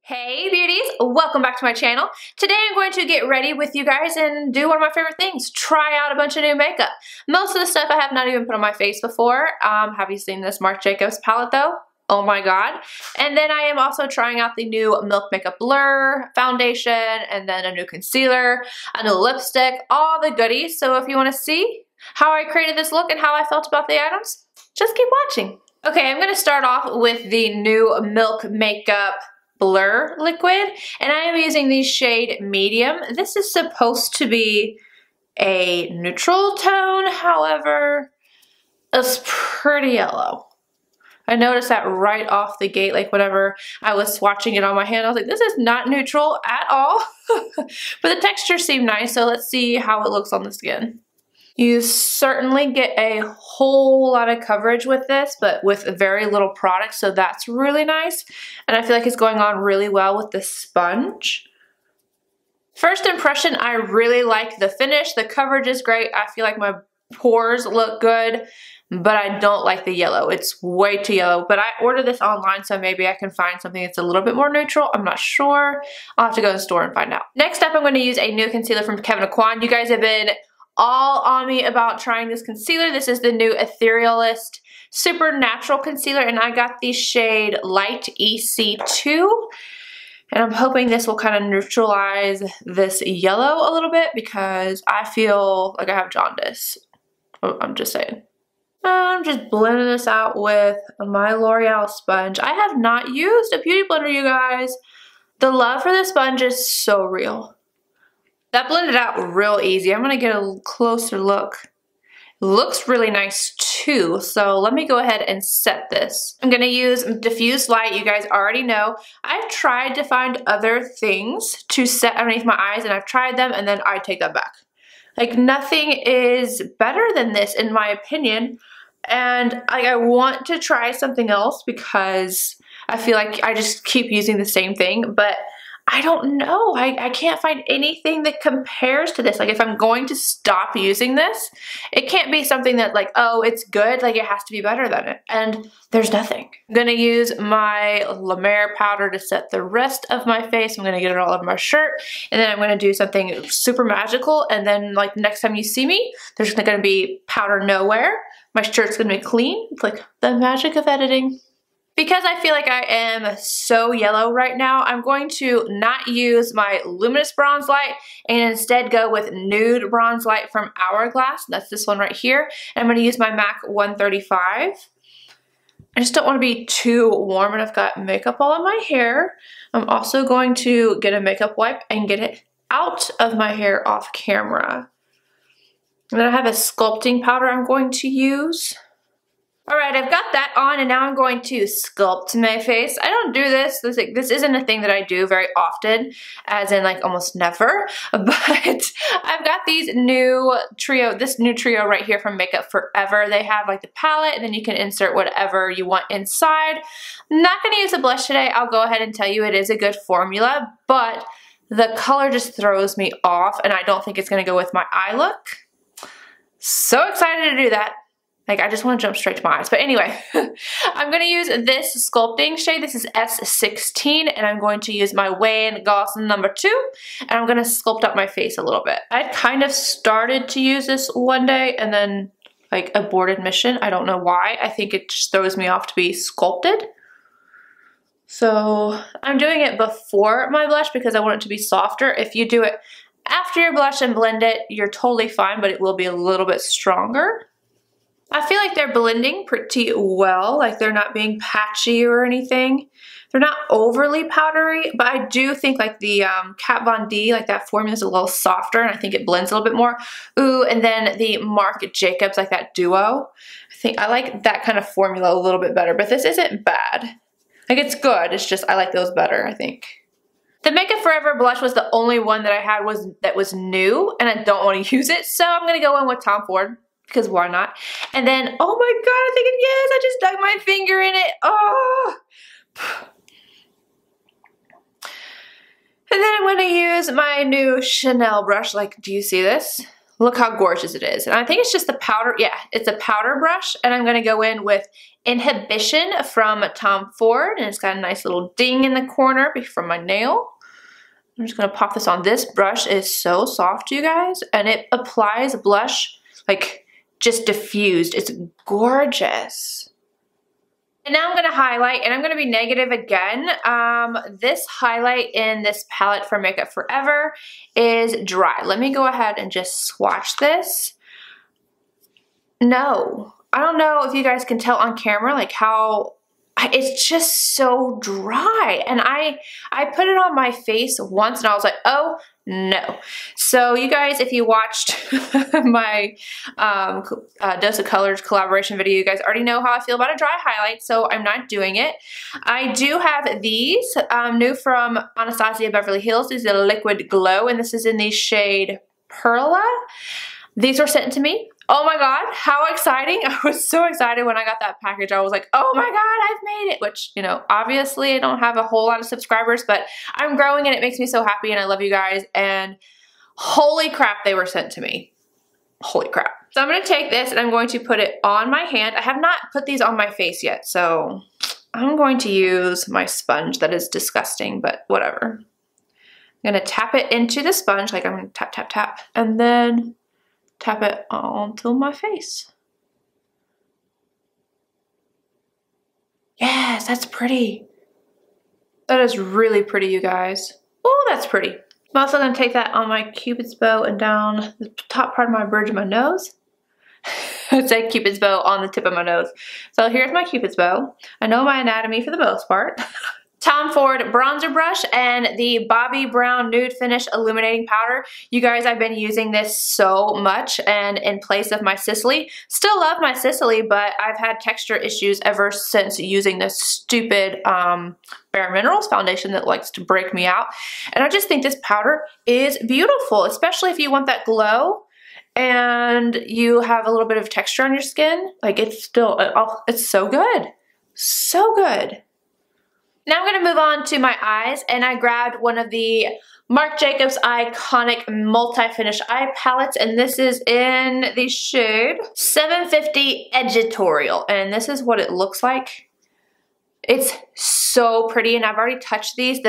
Hey beauties, welcome back to my channel. Today I'm going to get ready with you guys and do one of my favorite things, try out a bunch of new makeup. Most of the stuff I have not even put on my face before. Have you seen this Marc Jacobs palette though? Oh my god. And then I am also trying out the new Milk Makeup Blur foundation, and then a new concealer, a new lipstick, all the goodies. So if you want to see how I created this look and how I felt about the items, just keep watching. Okay, I'm going to start off with the new Milk Makeup Blur liquid, and I am using the shade Medium. This is supposed to be a neutral tone, however, it's pretty yellow. I noticed that right off the gate, like whenever I was swatching it on my hand, I was like, this is not neutral at all. But the texture seemed nice, so let's see how it looks on the skin. You certainly get a whole lot of coverage with this, but with very little product, so that's really nice. And I feel like it's going on really well with the sponge. First impression, I really like the finish. The coverage is great. I feel like my pores look good, but I don't like the yellow. It's way too yellow, but I ordered this online, so maybe I can find something that's a little bit more neutral. I'm not sure. I'll have to go to the store and find out. Next up, I'm going to use a new concealer from Kevyn Aucoin. You guys have been all on me about trying this concealer. This is the new Etherealist Super Natural Concealer, and I got the shade Light EC2. And I'm hoping this will kind of neutralize this yellow a little bit because I feel like I have jaundice. I'm just saying. I'm just blending this out with my L'Oreal sponge. I have not used a beauty blender, you guys. The love for the sponge is so real. That blended out real easy. I'm going to get a closer look. It looks really nice too, so let me go ahead and set this. I'm going to use Diffused Light. You guys already know. I've tried to find other things to set underneath my eyes, and I've tried them, and then I take that back. Like, nothing is better than this in my opinion, and I want to try something else because I feel like I just keep using the same thing, but I don't know. I can't find anything that compares to this. Like, if I'm going to stop using this, it can't be something that like, oh, it's good. Like, it has to be better than it. And there's nothing. I'm going to use my Mer powder to set the rest of my face. I'm going to get it all over my shirt. And then I'm going to do something super magical. And then, like, next time you see me, there's going to be powder nowhere. My shirt's going to be clean. It's like the magic of editing. Because I feel like I am so yellow right now, I'm going to not use my Luminous Bronze Light and instead go with Nude Bronze Light from Hourglass. That's this one right here. And I'm going to use my MAC 135. I just don't want to be too warm, and I've got makeup all in my hair. I'm also going to get a makeup wipe and get it out of my hair off camera. And then I have a sculpting powder I'm going to use. Alright, I've got that on, and now I'm going to sculpt my face. I don't do this. This isn't a thing that I do very often, as in like almost never, but I've got this new trio right here from Makeup Forever. They have like the palette, and then you can insert whatever you want inside. I'm not going to use a blush today. I'll go ahead and tell you it is a good formula, but the color just throws me off, and I don't think it's going to go with my eye look. So excited to do that. Like, I just want to jump straight to my eyes. But anyway, I'm going to use this Sculpting shade. This is S16, and I'm going to use my Wan Goss number 2, and I'm going to sculpt up my face a little bit. I kind of started to use this one day and then, like, aborted mission. I don't know why. I think it just throws me off to be sculpted. So I'm doing it before my blush because I want it to be softer. If you do it after your blush and blend it, you're totally fine, but it will be a little bit stronger. I feel like they're blending pretty well, like they're not being patchy or anything. They're not overly powdery, but I do think like the Kat Von D, like that formula is a little softer, and I think it blends a little bit more. Ooh, and then the Marc Jacobs, like that duo. I like that kind of formula a little bit better, but this isn't bad. Like, it's good, it's just I like those better, I think. The Makeup Forever blush was the only one that I had that was new, and I don't want to use it, so I'm going to go in with Tom Ford. Because why not? And then, oh my god, I'm thinking, yes, I just dug my finger in it. Oh! And then I'm going to use my new Chanel brush. Like, do you see this? Look how gorgeous it is. And I think it's just the powder. Yeah, it's a powder brush. And I'm going to go in with Inhibition from Tom Ford. And it's got a nice little ding in the corner from my nail. I'm just going to pop this on. This brush is so soft, you guys. And it applies blush like just diffused. It's gorgeous. And now I'm going to highlight, and I'm going to be negative again. This highlight in this palette from Makeup Forever is dry. Let me go ahead and just swatch this. No, I don't know if you guys can tell on camera like how it's just so dry. And I put it on my face once and I was like, oh no. So you guys, if you watched my Dose of Colors collaboration video, you guys already know how I feel about a dry highlight, so I'm not doing it. I do have these new from Anastasia Beverly Hills. These are Liquid Glow, and this is in the shade Perla. These were sent to me. Oh my god, how exciting. I was so excited when I got that package. I was like, oh my god, I've made it. Which, you know, obviously I don't have a whole lot of subscribers, but I'm growing and it makes me so happy and I love you guys. And holy crap, they were sent to me. Holy crap. So I'm going to take this and I'm going to put it on my hand. I have not put these on my face yet, so I'm going to use my sponge. That is disgusting, but whatever. I'm going to tap it into the sponge, like I'm going to tap, tap, tap, and then tap it onto my face. Yes, that's pretty. That is really pretty, you guys. Oh, that's pretty. I'm also going to take that on my Cupid's bow and down the top part of my bridge of my nose. I'd say Cupid's bow on the tip of my nose. So here's my Cupid's bow. I know my anatomy for the most part. Tom Ford bronzer brush and the Bobbi Brown Nude Finish Illuminating Powder. You guys, I've been using this so much and in place of my Sicily. Still love my Sicily, but I've had texture issues ever since using this stupid Bare Minerals foundation that likes to break me out. And I just think this powder is beautiful, especially if you want that glow and you have a little bit of texture on your skin. Like it's still, it's so good. So good. Now I'm going to move on to my eyes, and I grabbed one of the Marc Jacobs iconic multi-finish eye palettes, and this is in the shade 750 Editorial, and this is what it looks like. It's so pretty, and I've already touched these.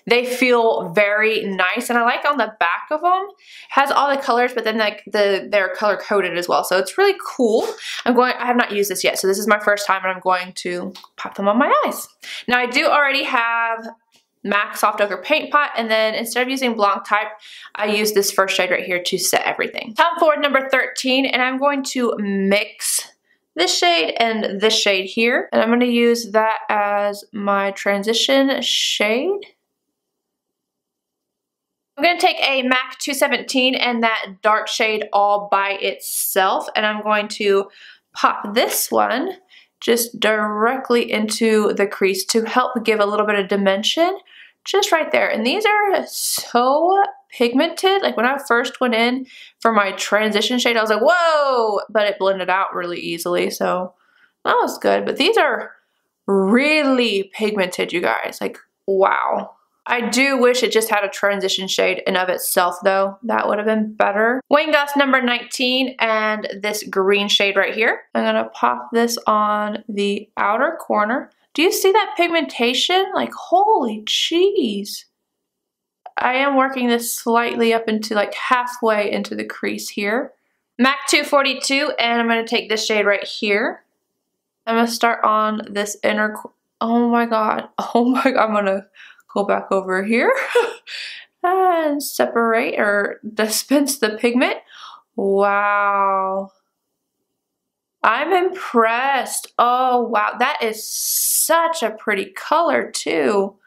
They feel very nice, and I like on the back of them. It has all the colors, but then like they're color coded as well, so it's really cool. I have not used this yet, so this is my first time, and I'm going to pop them on my eyes. Now I do already have MAC Soft Ochre Paint Pot, and then instead of using Blanc Type, I use this first shade right here to set everything. Tom Ford number 13, and I'm going to mix this shade and this shade here, and I'm going to use that as my transition shade. I'm going to take a MAC 217 and that dark shade all by itself, and I'm going to pop this one just directly into the crease to help give a little bit of dimension just right there. And these are so pigmented. Like when I first went in for my transition shade, I was like, whoa, but it blended out really easily, so that was good. But these are really pigmented, you guys. Like, wow. I do wish it just had a transition shade in of itself though. That would have been better. Wayne Goss number 19 and this green shade right here. I'm gonna pop this on the outer corner. Do you see that pigmentation? Like, holy jeez. I am working this slightly up into like halfway into the crease here. MAC 242, and I'm gonna take this shade right here. I'm gonna start on this inner, oh my god, I'm gonna go back over here and separate or dispense the pigment. Wow. I'm impressed. Oh wow, that is such a pretty color too.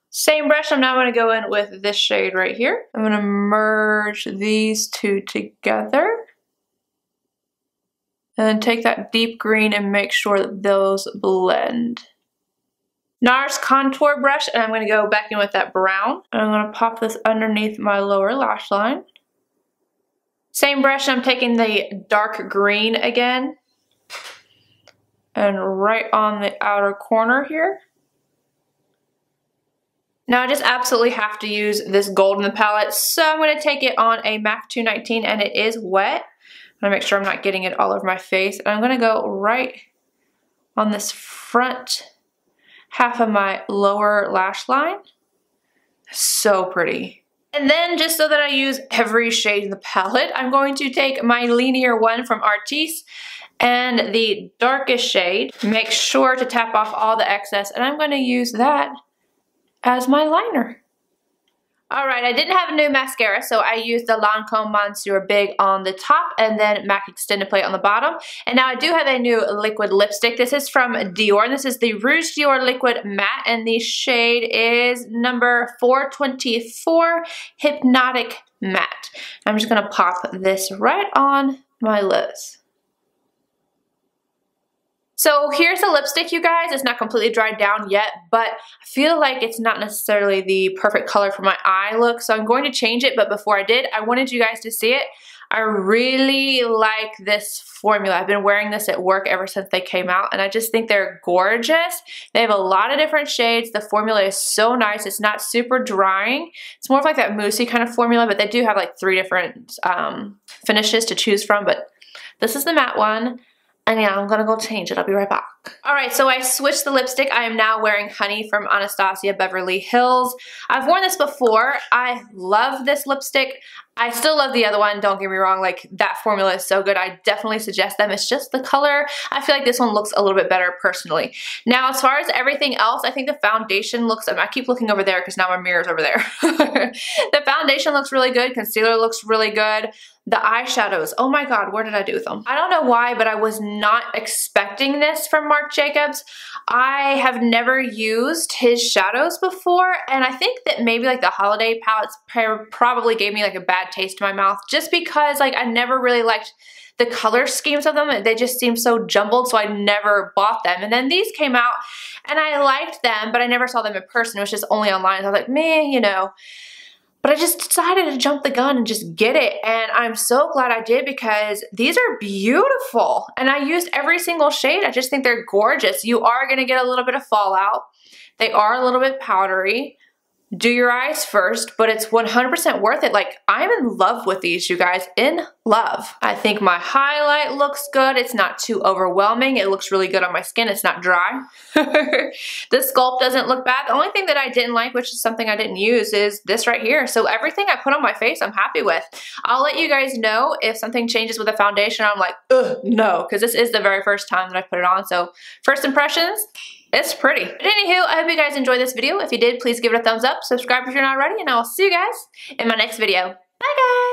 Same brush, I'm now going to go in with this shade right here. I'm going to merge these two together. And then take that deep green and make sure that those blend. NARS contour brush, and I'm going to go back in with that brown. And I'm going to pop this underneath my lower lash line. Same brush, I'm taking the dark green again. And right on the outer corner here. Now I just absolutely have to use this gold in the palette, so I'm going to take it on a MAC 219, and it is wet. I'm going to make sure I'm not getting it all over my face, and I'm going to go right on this front half of my lower lash line. So pretty. And then, just so that I use every shade in the palette, I'm going to take my linear one from Artis and the darkest shade. Make sure to tap off all the excess, and I'm going to use that as my liner. Alright, I didn't have a new mascara, so I used the Lancome Monsieur Big on the top and then MAC Extended Plate on the bottom. And now I do have a new liquid lipstick. This is from Dior, and this is the Rouge Dior Liquid Matte, and the shade is number 424 Hypnotic Matte. I'm just going to pop this right on my lips. So here's the lipstick, you guys. It's not completely dried down yet, but I feel like it's not necessarily the perfect color for my eye look, so I'm going to change it. But before I did, I wanted you guys to see it. I really like this formula. I've been wearing this at work ever since they came out, and I just think they're gorgeous. They have a lot of different shades. The formula is so nice. It's not super drying. It's more of like that moussey kind of formula, but they do have like 3 different finishes to choose from, but this is the matte one. And yeah, I'm gonna go change it. I'll be right back. Alright, so I switched the lipstick. I am now wearing Honey from Anastasia Beverly Hills. I've worn this before. I love this lipstick. I still love the other one, don't get me wrong. Like, that formula is so good. I definitely suggest them. It's just the color. I feel like this one looks a little bit better personally. Now, as far as everything else, I think the foundation looks, I keep looking over there because now my mirror's over there. The foundation looks really good. Concealer looks really good. The eyeshadows, oh my god, where did I do with them? I don't know why, but I was not expecting this from Marc Jacobs. I have never used his shadows before, and I think that maybe like the holiday palettes probably gave me like a bad taste in my mouth, just because like I never really liked the color schemes of them. They just seem so jumbled, so I never bought them. And then these came out, and I liked them, but I never saw them in person. It was just only online. So I was like, meh, you know. But I just decided to jump the gun and just get it, and I'm so glad I did because these are beautiful, and I used every single shade. I just think they're gorgeous. You are going to get a little bit of fallout. They are a little bit powdery. Do your eyes first, but it's 100% worth it. Like, I'm in love with these, you guys. In love. I think my highlight looks good. It's not too overwhelming. It looks really good on my skin. It's not dry. The sculpt doesn't look bad. The only thing that I didn't like, which is something I didn't use, is this right here. So everything I put on my face, I'm happy with. I'll let you guys know if something changes with the foundation. I'm like, ugh, no, because this is the very first time that I put it on. So first impressions, it's pretty. But anywho, I hope you guys enjoyed this video. If you did, please give it a thumbs up. Subscribe if you're not already, and I will see you guys in my next video. Bye, guys.